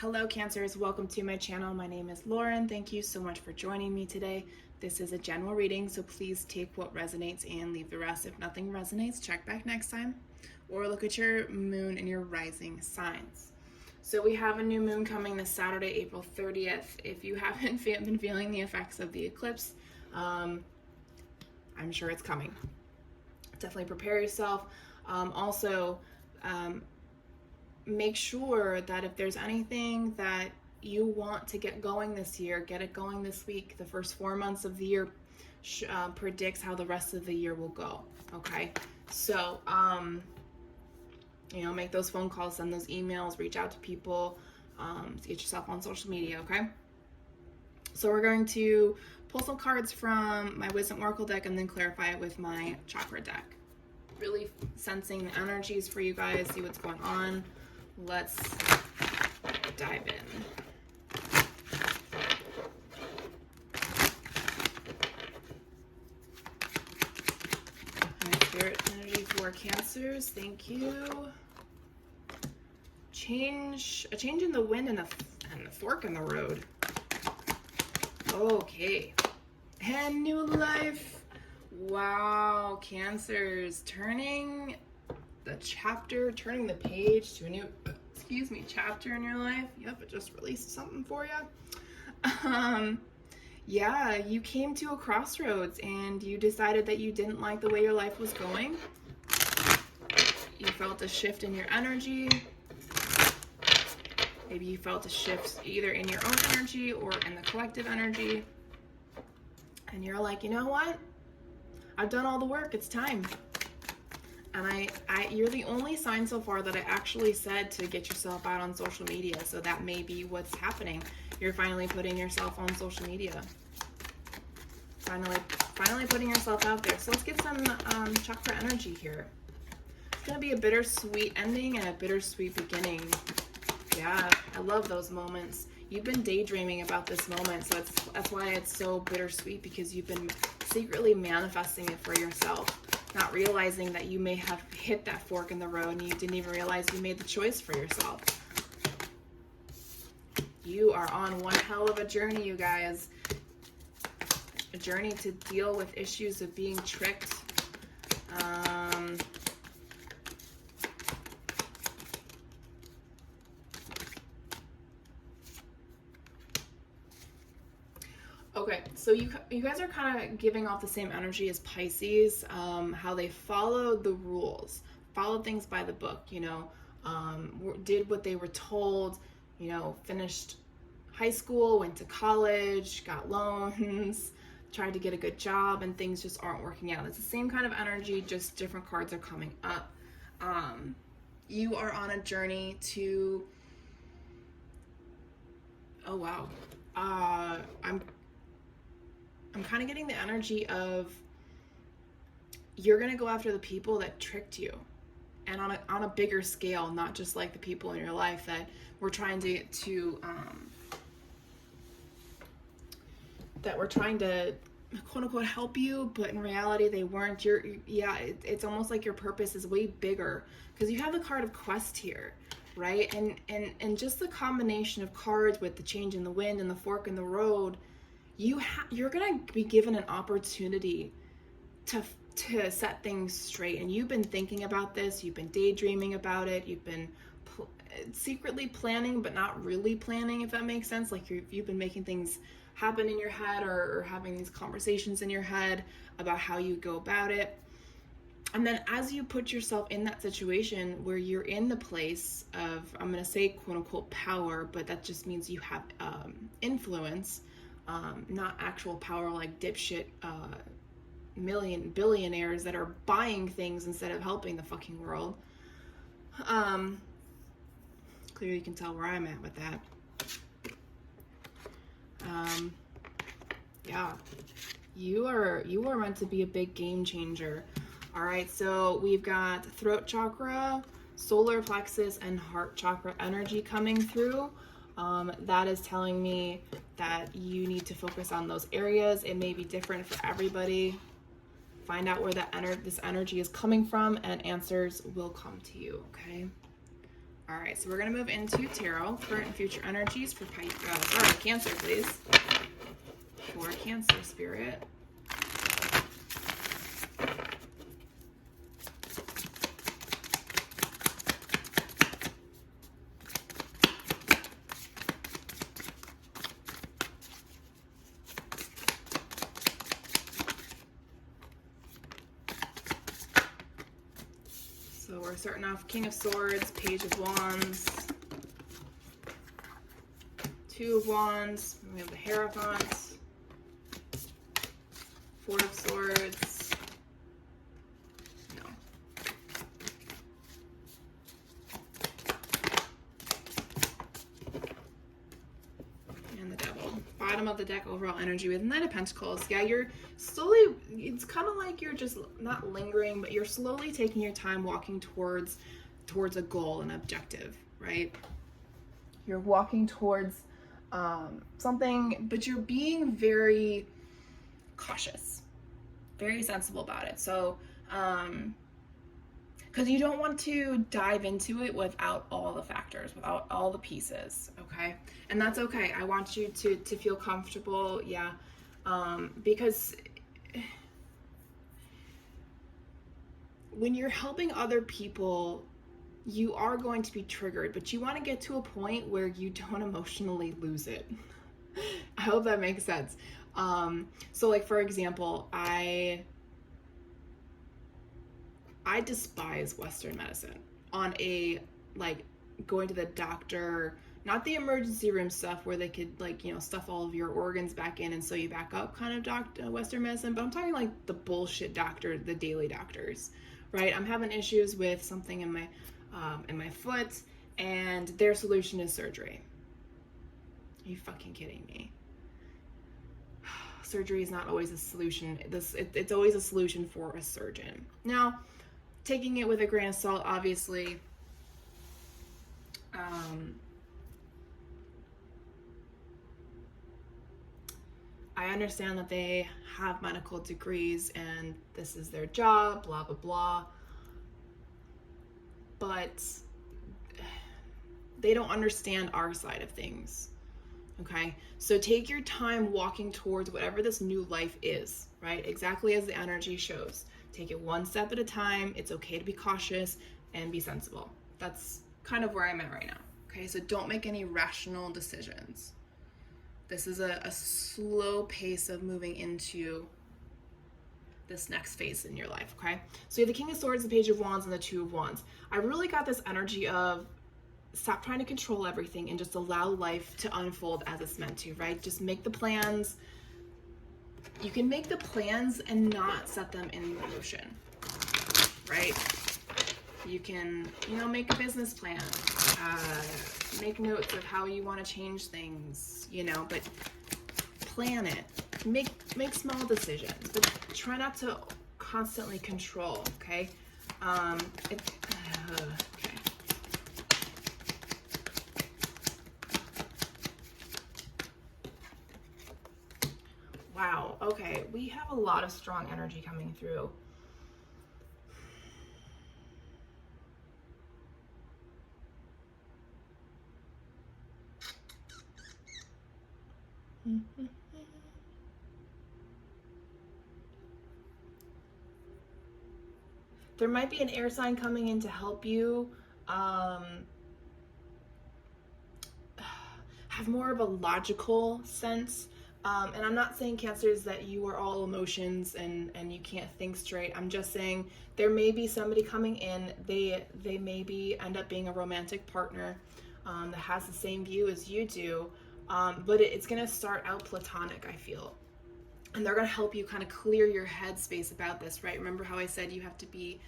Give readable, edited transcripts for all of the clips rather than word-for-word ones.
Hello Cancers, welcome to my channel. My name is Lauren. Thank you so much for joining me today. This is a general reading, so please take what resonates and leave the rest. If nothing resonates, check back next time or look at your moon and your rising signs. So we have a new moon coming this Saturday, April 30th. If you haven't been feeling the effects of the eclipse, I'm sure it's coming. Definitely prepare yourself. Make sure that if there's anything that you want to get going this year, get it going this week. The first 4 months of the year predicts how the rest of the year will go. Okay, so make those phone calls, send those emails, reach out to people, get yourself on social media. Okay, so we're going to pull some cards from my Wisdom Oracle deck and then clarify it with my chakra deck. Really sensing the energies for you guys, see what's going on. Let's dive in. My spirit energy for Cancers, thank you. A change in the wind and a fork in the road. Okay. And new life. Wow, Cancers, turning the page to a new chapter in your life. Yep, it just released something for you. Yeah, you came to a crossroads and you decided that you didn't like the way your life was going. You felt a shift in your energy. Maybe you felt a shift either in your own energy or in the collective energy. And you're like, you know what? I've done all the work, it's time. And you're the only sign so far that I actually said to get yourself out on social media. So that may be what's happening. You're finally putting yourself on social media. Finally putting yourself out there. So let's get some chakra energy here. It's going to be a bittersweet ending and a bittersweet beginning. Yeah, I love those moments. You've been daydreaming about this moment. So that's why it's so bittersweet, because you've been secretly manifesting it for yourself. Not realizing that you may have hit that fork in the road and you didn't even realize you made the choice for yourself. You are on one hell of a journey, you guys. A journey to deal with issues of being tricked. Okay, so you guys are kind of giving off the same energy as Pisces, how they followed the rules, followed things by the book, did what they were told, finished high school, went to college, got loans, tried to get a good job, and things just aren't working out. It's the same kind of energy, just different cards are coming up. You are on a journey to, oh wow, I'm kind of getting the energy of you're going to go after the people that tricked you, and on a bigger scale, not just like the people in your life that were trying to quote unquote help you, but in reality they weren't. It's almost like your purpose is way bigger, because you have the card of Quest here, right? And just the combination of cards with the change in the wind and the fork in the road, you're gonna be given an opportunity to set things straight. And you've been thinking about this, you've been daydreaming about it, you've been secretly planning but not really planning, if that makes sense. Like you've been making things happen in your head, or having these conversations in your head about how you go about it. And then as you put yourself in that situation where you're in the place of, I'm gonna say quote unquote power, but that just means you have influence. Not actual power like dipshit billionaires that are buying things instead of helping the fucking world. Clearly you can tell where I'm at with that. Yeah, you are meant to be a big game changer. All right, so we've got throat chakra, solar plexus, and heart chakra energy coming through. That is telling me that you need to focus on those areas. It may be different for everybody. Find out where this energy is coming from, and answers will come to you, okay? All right, so we're going to move into tarot, current and future energies for Cancer, please. For Cancer spirit. So we're starting off King of Swords, Page of Wands, Two of Wands, we have the Hierophant, Four of Swords, no. And the Devil. Bottom of the deck, overall energy with Knight of Pentacles. Yeah, you're slowly, it's kind of like you're just not lingering, but you're slowly taking your time walking towards a goal, an objective, right? You're walking towards something, but you're being very cautious, very sensible about it. So, because you don't want to dive into it without all the factors, without all the pieces, okay? And that's okay. I want you to feel comfortable, yeah, because when you're helping other people, you are going to be triggered, but you want to get to a point where you don't emotionally lose it. I hope that makes sense. So like, for example, I despise Western medicine on a, like, going to the doctor, not the emergency room stuff where they could, like, you know, stuff all of your organs back in and sew you back up kind of Western medicine, but I'm talking like the bullshit doctor, the daily doctors, right? I'm having issues with something in my foot, and their solution is surgery. Are you fucking kidding me? Surgery is not always a solution. It's always a solution for a surgeon. Now, taking it with a grain of salt, obviously, I understand that they have medical degrees and this is their job, blah, blah, blah. But they don't understand our side of things. Okay, so take your time walking towards whatever this new life is, right? Exactly as the energy shows. Take it one step at a time. It's okay to be cautious and be sensible. That's kind of where I'm at right now. Okay, so don't make any rational decisions. This is a slow pace of moving into this next phase in your life, okay? So you have the King of Swords, the Page of Wands, and the Two of Wands. I really got this energy of stop trying to control everything and just allow life to unfold as it's meant to, right? Just make the plans. You can make the plans and not set them in motion, right? You can, you know, make a business plan, make notes of how you want to change things, you know, but plan it. Make small decisions, but try not to constantly control, okay? Okay. Wow, okay, we have a lot of strong energy coming through. There might be an air sign coming in to help you have more of a logical sense. And I'm not saying, Cancers, that you are all emotions and you can't think straight. I'm just saying there may be somebody coming in, they maybe end up being a romantic partner that has the same view as you do, but it's going to start out platonic, I feel. And they're going to help you kind of clear your headspace about this, right? Remember how I said you have to be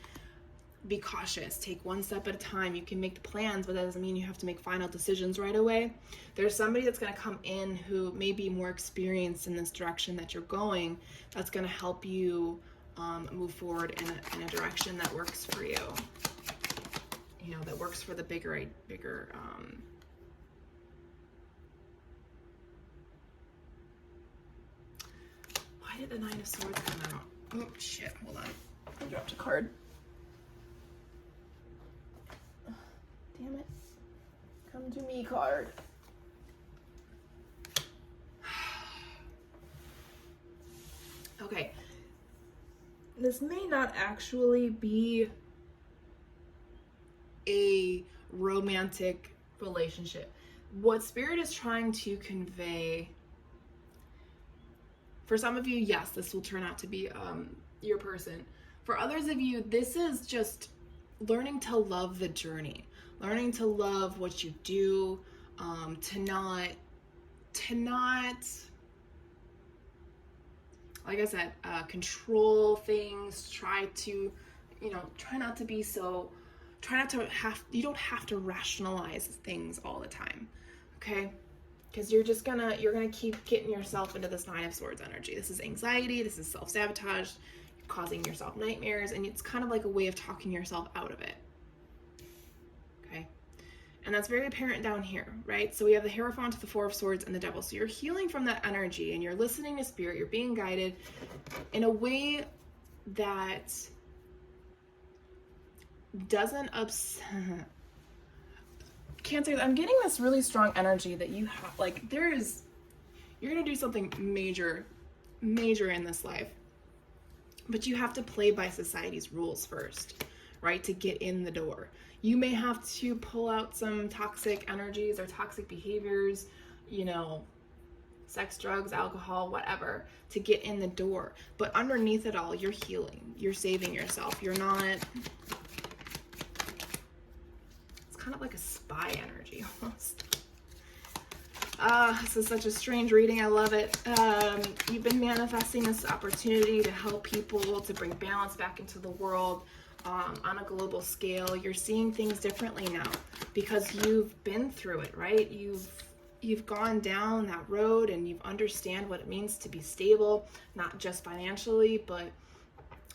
cautious, take one step at a time. You can make the plans, but that doesn't mean you have to make final decisions right away. There's somebody that's going to come in who may be more experienced in this direction that you're going, that's going to help you move forward in a direction that works for you. You know, that works for the bigger why did the Nine of Swords come out? Oh shit, hold on. I dropped a card. Damn it. Come to me card. Okay. This may not actually be a romantic relationship. What Spirit is trying to convey, for some of you, yes, this will turn out to be your person. For others of you, this is just learning to love the journey, learning to love what you do, to not, like I said, control things, try not to be so, you don't have to rationalize things all the time, okay? Because you're gonna keep getting yourself into this Nine of Swords energy. This is anxiety, this is self-sabotage, you're causing yourself nightmares, and it's kind of like a way of talking yourself out of it, okay? And that's very apparent down here, right? So we have the Hierophant, the Four of Swords, and the Devil. So you're healing from that energy, and you're listening to Spirit, you're being guided in a way that doesn't upset... Cancer, I'm getting this really strong energy that you have, like, you're gonna do something major in this life, but you have to play by society's rules first, right, to get in the door. You may have to pull out some toxic energies or toxic behaviors, sex, drugs, alcohol, whatever, to get in the door. But underneath it all, you're healing, you're saving yourself. You're not... kind of like a spy energy almost. This is such a strange reading. I love it. You've been manifesting this opportunity to help people, to bring balance back into the world on a global scale. You're seeing things differently now because you've been through it, right? You've gone down that road and you've understand what it means to be stable, not just financially, but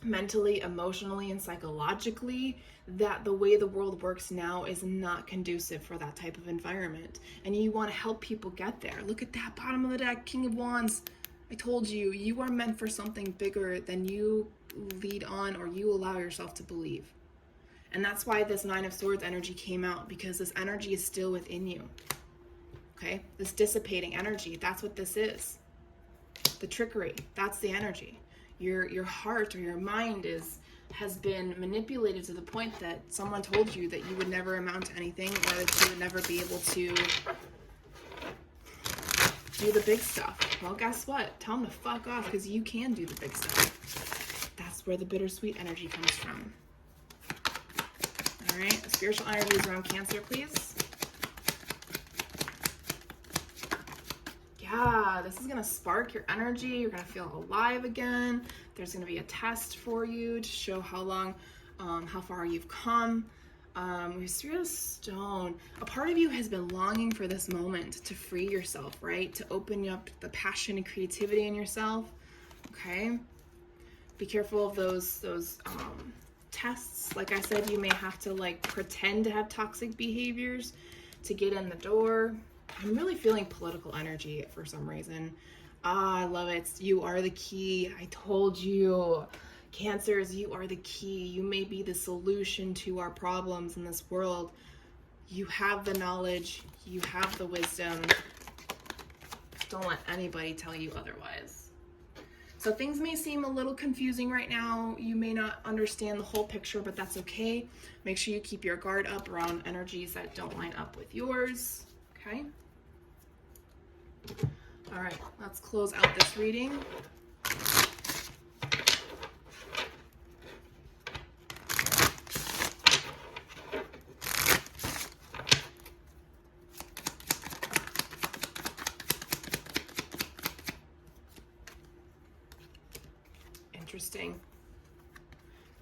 mentally, emotionally, and psychologically, that the way the world works now is not conducive for that type of environment. And you want to help people get there. Look at that bottom of the deck, King of Wands. I told you, you are meant for something bigger than you lead on or you allow yourself to believe. And that's why this Nine of Swords energy came out, because this energy is still within you. Okay? This dissipating energy, that's what this is. The trickery, that's the energy. Your heart or your mind has been manipulated to the point that someone told you that you would never amount to anything, or that you would never be able to do the big stuff. Well, guess what? Tell them to fuck off, because you can do the big stuff. That's where the bittersweet energy comes from. All right, spiritual energies around Cancer, please. Yeah, this is going to spark your energy. You're going to feel alive again. There's going to be a test for you to show how far you've come. We see a stone. A part of you has been longing for this moment to free yourself, right? To open up the passion and creativity in yourself. Okay? Be careful of those tests. Like I said, you may have to pretend to have toxic behaviors to get in the door. I'm really feeling political energy for some reason. I love it. You are the key. I told you. Cancers, you are the key. You may be the solution to our problems in this world. You have the knowledge. You have the wisdom. Don't let anybody tell you otherwise. So things may seem a little confusing right now. You may not understand the whole picture, but that's okay. Make sure you keep your guard up around energies that don't line up with yours. Okay? All right, let's close out this reading. Interesting.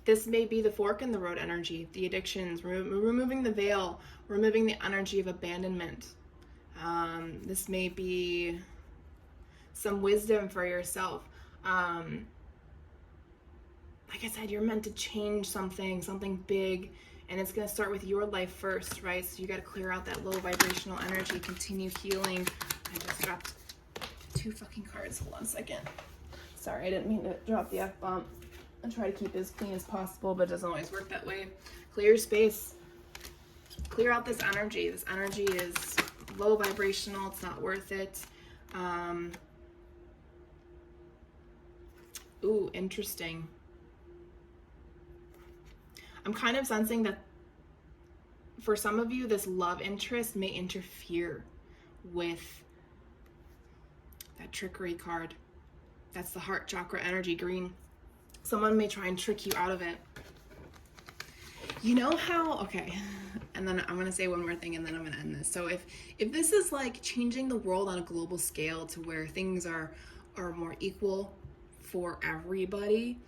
This may be the fork in the road energy, the addictions, removing the veil, removing the energy of abandonment. This may be some wisdom for yourself. Like I said, you're meant to change something big, and it's going to start with your life first, right? So you got to clear out that low vibrational energy, continue healing. I just dropped 2 fucking cards. Hold on a second. Sorry, I didn't mean to drop the F-bomb. I try to keep it as clean as possible, but it doesn't always work that way. Clear your space. clear out this energy. This energy is low vibrational. It's not worth it. Ooh, interesting. I'm kind of sensing that for some of you, this love interest may interfere with that trickery card. That's the heart chakra energy, green. Someone may try and trick you out of it. You know how, okay, and then I'm gonna say one more thing and then I'm gonna end this. So if this is like changing the world on a global scale to where things are more equal for everybody,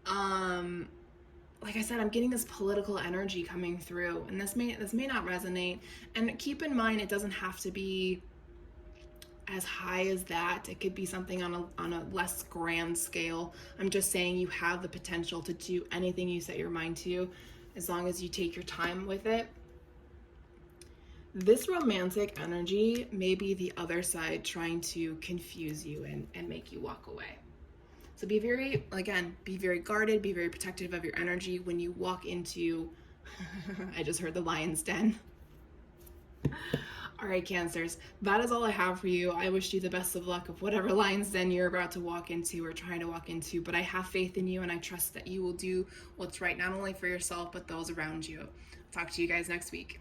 like I said, I'm getting this political energy coming through, and this may not resonate. And keep in mind, it doesn't have to be as high as that. It could be something on a less grand scale. I'm just saying you have the potential to do anything you set your mind to, as long as you take your time with it. This romantic energy may be the other side trying to confuse you and make you walk away. So be very, again, be very guarded, be very protective of your energy when you walk into, I just heard the lion's den. All right, Cancers, that is all I have for you. I wish you the best of luck of whatever lion's den you're about to walk into or trying to walk into, but I have faith in you and I trust that you will do what's right, not only for yourself, but those around you. Talk to you guys next week.